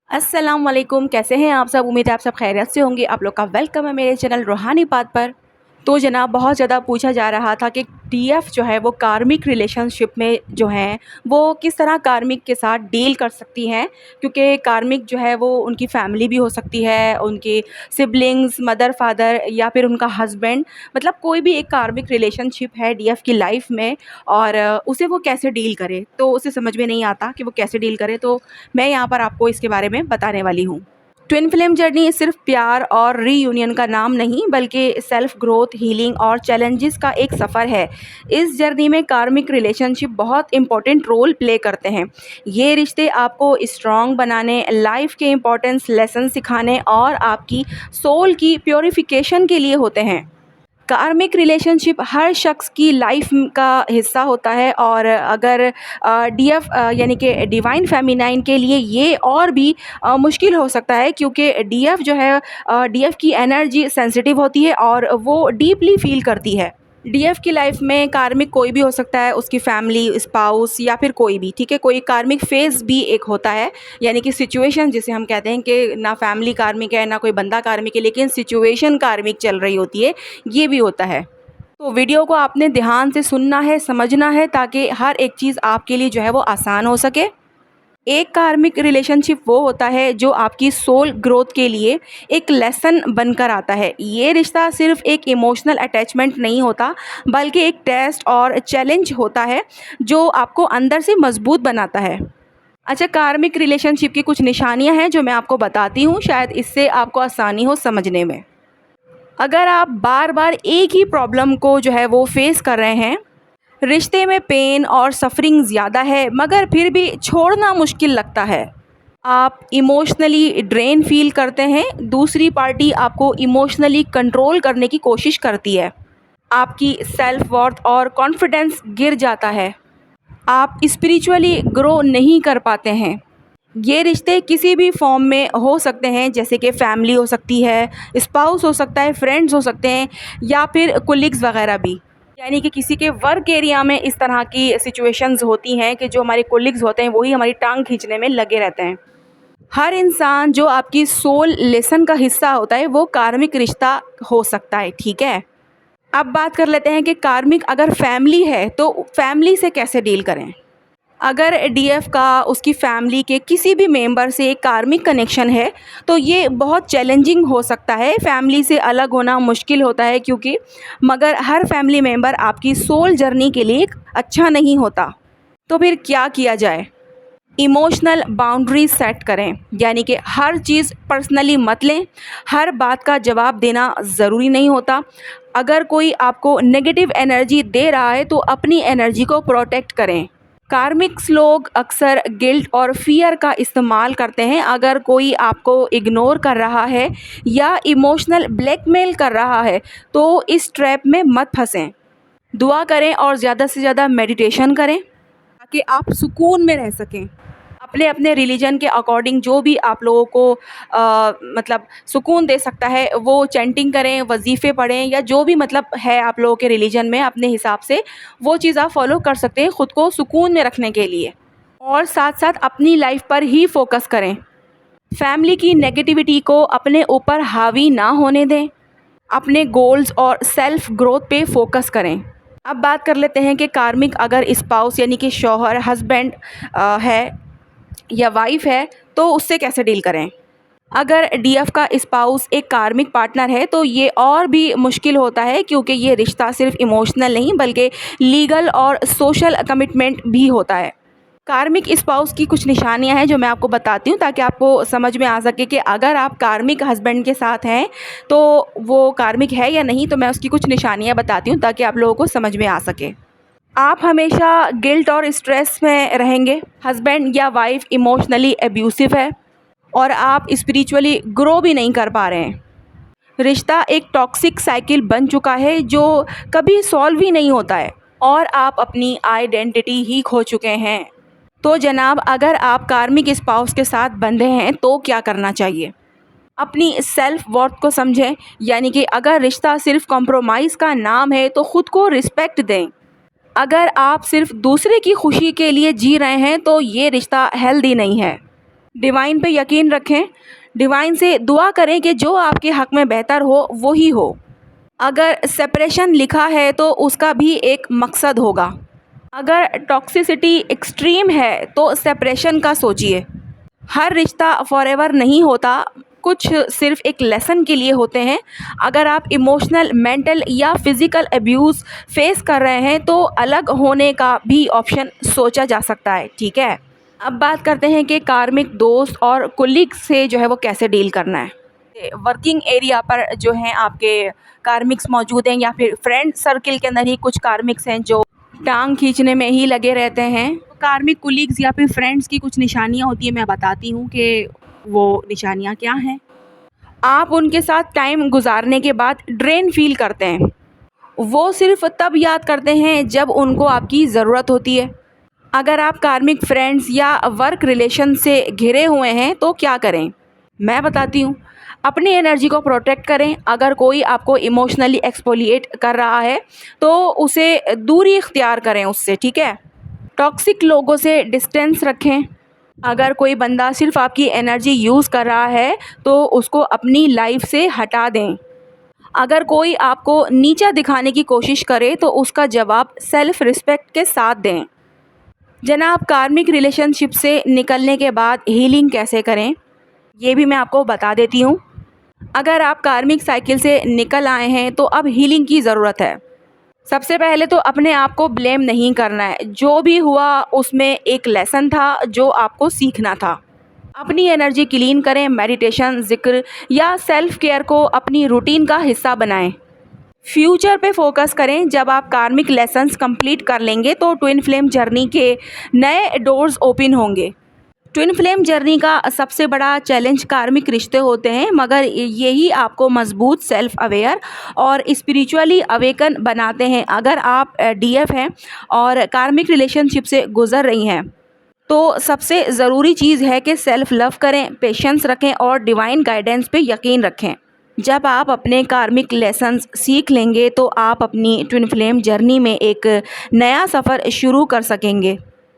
अस्सलाम वालेकुम, कैसे हैं आप सब? उम्मीद है आप सब खैरियत से होंगे। आप लोग का वेलकम है मेरे चैनल रूहानी बात पर। तो जनाब, बहुत ज़्यादा पूछा जा रहा था कि टीएफ जो है वो कार्मिक रिलेशनशिप में जो हैं वो किस तरह कार्मिक के साथ डील कर सकती हैं, क्योंकि कार्मिक जो है वो उनकी फैमिली भी हो सकती है, उनके सिबलिंग्स, मदर फादर या फिर उनका हस्बैंड, मतलब कोई भी एक कार्मिक रिलेशनशिप है डीएफ की लाइफ में। और उसे वो कैसे डील करे, तो उसे समझ में नहीं आता कि वो कैसे डील करे। तो मैं यहाँ पर आपको इसके बारे में बताने वाली हूँ। ट्विन फ्लेम जर्नी सिर्फ प्यार और रीयूनियन का नाम नहीं, बल्कि सेल्फ ग्रोथ, हीलिंग और चैलेंजेस का एक सफ़र है। इस जर्नी में कार्मिक रिलेशनशिप बहुत इंपॉर्टेंट रोल प्ले करते हैं। ये रिश्ते आपको स्ट्रॉन्ग बनाने, लाइफ के इंपॉर्टेंस लेसन सिखाने और आपकी सोल की प्योरिफिकेशन के लिए होते हैं। कार्मिक रिलेशनशिप हर शख्स की लाइफ का हिस्सा होता है, और अगर डीएफ यानी कि डिवाइन फेमिनाइन के लिए ये और भी मुश्किल हो सकता है, क्योंकि डीएफ जो है, डीएफ की एनर्जी सेंसिटिव होती है और वो डीपली फील करती है। डीएफ की लाइफ में कार्मिक कोई भी हो सकता है, उसकी फैमिली, स्पाउस या फिर कोई भी, ठीक है। कोई कार्मिक फेज़ भी एक होता है, यानी कि सिचुएशन जिसे हम कहते हैं कि ना फैमिली कार्मिक है ना कोई बंदा कार्मिक है, लेकिन सिचुएशन कार्मिक चल रही होती है, ये भी होता है। तो वीडियो को आपने ध्यान से सुनना है, समझना है, ताकि हर एक चीज़ आपके लिए जो है वो आसान हो सके। एक कार्मिक रिलेशनशिप वो होता है जो आपकी सोल ग्रोथ के लिए एक लेसन बनकर आता है। ये रिश्ता सिर्फ एक इमोशनल अटैचमेंट नहीं होता, बल्कि एक टेस्ट और चैलेंज होता है जो आपको अंदर से मजबूत बनाता है। अच्छा, कार्मिक रिलेशनशिप की कुछ निशानियां हैं जो मैं आपको बताती हूँ, शायद इससे आपको आसानी हो समझने में। अगर आप बार बार एक ही प्रॉब्लम को जो है वो फेस कर रहे हैं, रिश्ते में पेन और सफरिंग ज़्यादा है मगर फिर भी छोड़ना मुश्किल लगता है, आप इमोशनली ड्रेन फील करते हैं, दूसरी पार्टी आपको इमोशनली कंट्रोल करने की कोशिश करती है, आपकी सेल्फ वर्थ और कॉन्फिडेंस गिर जाता है, आप स्पिरिचुअली ग्रो नहीं कर पाते हैं। ये रिश्ते किसी भी फॉर्म में हो सकते हैं, जैसे कि फैमिली हो सकती है, स्पाउस हो सकता है, फ्रेंड्स हो सकते हैं या फिर कोलिग्स वगैरह भी। यानी कि किसी के वर्क एरिया में इस तरह की सिचुएशंस होती हैं कि जो हमारे कोलिग्स होते हैं वही हमारी टांग खींचने में लगे रहते हैं। हर इंसान जो आपकी सोल लेसन का हिस्सा होता है वो कार्मिक रिश्ता हो सकता है, ठीक है। अब बात कर लेते हैं कि कार्मिक अगर फैमिली है तो फैमिली से कैसे डील करें। अगर डीएफ का उसकी फैमिली के किसी भी मेंबर से एक कार्मिक कनेक्शन है तो ये बहुत चैलेंजिंग हो सकता है। फैमिली से अलग होना मुश्किल होता है, क्योंकि मगर हर फैमिली मेंबर आपकी सोल जर्नी के लिए एक अच्छा नहीं होता। तो फिर क्या किया जाए? इमोशनल बाउंड्रीज सेट करें, यानी कि हर चीज़ पर्सनली मत लें, हर बात का जवाब देना ज़रूरी नहीं होता। अगर कोई आपको नेगेटिव एनर्जी दे रहा है तो अपनी एनर्जी को प्रोटेक्ट करें। कार्मिक्स लोग अक्सर गिल्ट और फियर का इस्तेमाल करते हैं। अगर कोई आपको इग्नोर कर रहा है या इमोशनल ब्लैकमेल कर रहा है तो इस ट्रैप में मत फंसें। दुआ करें और ज़्यादा से ज़्यादा मेडिटेशन करें ताकि आप सुकून में रह सकें। अपने अपने रिलीजन के अकॉर्डिंग जो भी आप लोगों को मतलब सुकून दे सकता है वो चैंटिंग करें, वजीफ़े पढ़ें, या जो भी मतलब है आप लोगों के रिलीजन में अपने हिसाब से वो चीज़ आप फॉलो कर सकते हैं ख़ुद को सुकून में रखने के लिए। और साथ साथ अपनी लाइफ पर ही फोकस करें। फैमिली की नेगेटिविटी को अपने ऊपर हावी ना होने दें। अपने गोल्स और सेल्फ ग्रोथ पे फोकस करें। अब बात कर लेते हैं कि कार्मिक अगर स्पाउस यानी कि शौहर, हस्बैंड है या वाइफ है तो उससे कैसे डील करें। अगर डीएफ का स्पाउस एक कार्मिक पार्टनर है तो ये और भी मुश्किल होता है, क्योंकि ये रिश्ता सिर्फ इमोशनल नहीं बल्कि लीगल और सोशल कमिटमेंट भी होता है। कार्मिक स्पाउस की कुछ निशानियां हैं जो मैं आपको बताती हूँ ताकि आपको समझ में आ सके कि अगर आप कार्मिक हस्बैंड के साथ हैं तो वो कार्मिक है या नहीं। तो मैं उसकी कुछ निशानियां बताती हूँ ताकि आप लोगों को समझ में आ सके। आप हमेशा गिल्ट और स्ट्रेस में रहेंगे। हस्बैंड या वाइफ इमोशनली एब्यूसिव है और आप स्पिरिचुअली ग्रो भी नहीं कर पा रहे हैं। रिश्ता एक टॉक्सिक साइकिल बन चुका है जो कभी सॉल्व ही नहीं होता है और आप अपनी आइडेंटिटी ही खो चुके हैं। तो जनाब, अगर आप कार्मिक स्पाउस के साथ बंधे हैं तो क्या करना चाहिए? अपनी सेल्फ वर्थ को समझें, यानी कि अगर रिश्ता सिर्फ कॉम्प्रोमाइज़ का नाम है तो ख़ुद को रिस्पेक्ट दें। अगर आप सिर्फ दूसरे की खुशी के लिए जी रहे हैं तो ये रिश्ता हेल्दी नहीं है। डिवाइन पे यकीन रखें, डिवाइन से दुआ करें कि जो आपके हक़ में बेहतर हो वो ही हो। अगर सेपरेशन लिखा है तो उसका भी एक मकसद होगा। अगर टॉक्सिसिटी एक्सट्रीम है तो सेपरेशन का सोचिए। हर रिश्ता फॉरएवर नहीं होता, कुछ सिर्फ एक लेसन के लिए होते हैं। अगर आप इमोशनल, मेंटल या फिज़िकल अब्यूज़ फेस कर रहे हैं तो अलग होने का भी ऑप्शन सोचा जा सकता है, ठीक है। अब बात करते हैं कि कार्मिक दोस्त और कोलीग्स से जो है वो कैसे डील करना है। वर्किंग एरिया पर जो हैं आपके कार्मिक्स मौजूद हैं, या फिर फ्रेंड सर्किल के अंदर ही कुछ कार्मिक्स हैं जो टांग खींचने में ही लगे रहते हैं। कार्मिक कोलीग्स या फिर फ्रेंड्स की कुछ निशानियाँ होती हैं, मैं बताती हूँ कि वो निशानियाँ क्या हैं। आप उनके साथ टाइम गुजारने के बाद ड्रेन फील करते हैं। वो सिर्फ तब याद करते हैं जब उनको आपकी ज़रूरत होती है। अगर आप कार्मिक फ्रेंड्स या वर्क रिलेशन से घिरे हुए हैं तो क्या करें, मैं बताती हूँ। अपनी एनर्जी को प्रोटेक्ट करें। अगर कोई आपको इमोशनली एक्सफोलिएट कर रहा है तो उसे दूरी इख्तियार करें उससे, ठीक है। टॉक्सिक लोगों से डिस्टेंस रखें। अगर कोई बंदा सिर्फ आपकी एनर्जी यूज़ कर रहा है तो उसको अपनी लाइफ से हटा दें। अगर कोई आपको नीचा दिखाने की कोशिश करे तो उसका जवाब सेल्फ रिस्पेक्ट के साथ दें। जनाब, कार्मिक रिलेशनशिप से निकलने के बाद हीलिंग कैसे करें, ये भी मैं आपको बता देती हूँ। अगर आप कार्मिक साइकिल से निकल आए हैं तो अब हीलिंग की ज़रूरत है। सबसे पहले तो अपने आप को ब्लेम नहीं करना है। जो भी हुआ उसमें एक लेसन था जो आपको सीखना था। अपनी एनर्जी क्लीन करें। मेडिटेशन, ज़िक्र या सेल्फ केयर को अपनी रूटीन का हिस्सा बनाएं। फ्यूचर पे फोकस करें। जब आप कार्मिक लेसन्स कंप्लीट कर लेंगे तो ट्विन फ्लेम जर्नी के नए डोर्स ओपन होंगे। ट्विन फ्लेम जर्नी का सबसे बड़ा चैलेंज कार्मिक रिश्ते होते हैं, मगर यही आपको मजबूत, सेल्फ अवेयर और स्पिरिचुअली अवेकन बनाते हैं। अगर आप डीएफ हैं और कार्मिक रिलेशनशिप से गुजर रही हैं तो सबसे ज़रूरी चीज़ है कि सेल्फ लव करें, पेशेंस रखें और डिवाइन गाइडेंस पे यकीन रखें। जब आप अपने कार्मिक लेसन्स सीख लेंगे तो आप अपनी ट्विन फ्लेम जर्नी में एक नया सफ़र शुरू कर सकेंगे।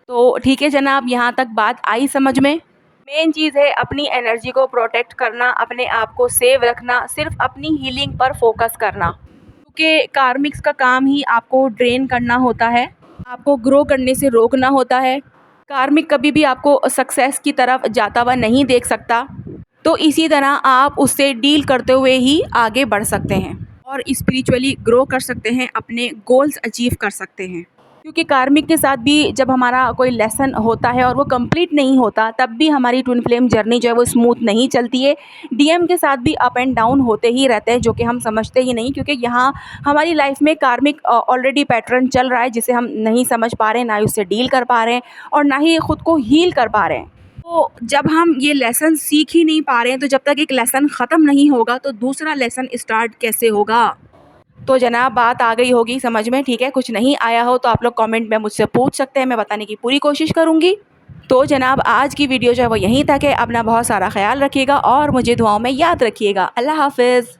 तो ठीक है जनाब, यहाँ तक बात आई समझ में। मेन चीज़ है अपनी एनर्जी को प्रोटेक्ट करना, अपने आप को सेव रखना, सिर्फ अपनी हीलिंग पर फोकस करना, क्योंकि कार्मिक्स का काम ही आपको ड्रेन करना होता है, आपको ग्रो करने से रोकना होता है। कार्मिक कभी भी आपको सक्सेस की तरफ जाता हुआ नहीं देख सकता, तो इसी तरह आप उससे डील करते हुए ही आगे बढ़ सकते हैं और स्पिरिचुअली ग्रो कर सकते हैं, अपने गोल्स अचीव कर सकते हैं। क्योंकि कार्मिक के साथ भी जब हमारा कोई लेसन होता है और वो कंप्लीट नहीं होता, तब भी हमारी ट्विन फ्लेम जर्नी जो है वो स्मूथ नहीं चलती है। डीएम के साथ भी अप एंड डाउन होते ही रहते हैं, जो कि हम समझते ही नहीं, क्योंकि यहाँ हमारी लाइफ में कार्मिक ऑलरेडी पैटर्न चल रहा है जिसे हम नहीं समझ पा रहे हैं, ना ही उससे डील कर पा रहे हैं और ना ही ख़ुद को हील कर पा रहे हैं। तो जब हम ये लेसन सीख ही नहीं पा रहे हैं, तो जब तक एक लेसन ख़त्म नहीं होगा तो दूसरा लेसन स्टार्ट कैसे होगा। तो जनाब, बात आ गई होगी समझ में, ठीक है। कुछ नहीं आया हो तो आप लोग कमेंट में मुझसे पूछ सकते हैं, मैं बताने की पूरी कोशिश करूँगी। तो जनाब, आज की वीडियो जो है वो यहीं तक है। अपना बहुत सारा ख्याल रखिएगा और मुझे दुआओं में याद रखिएगा। अल्लाह हाफ़िज़।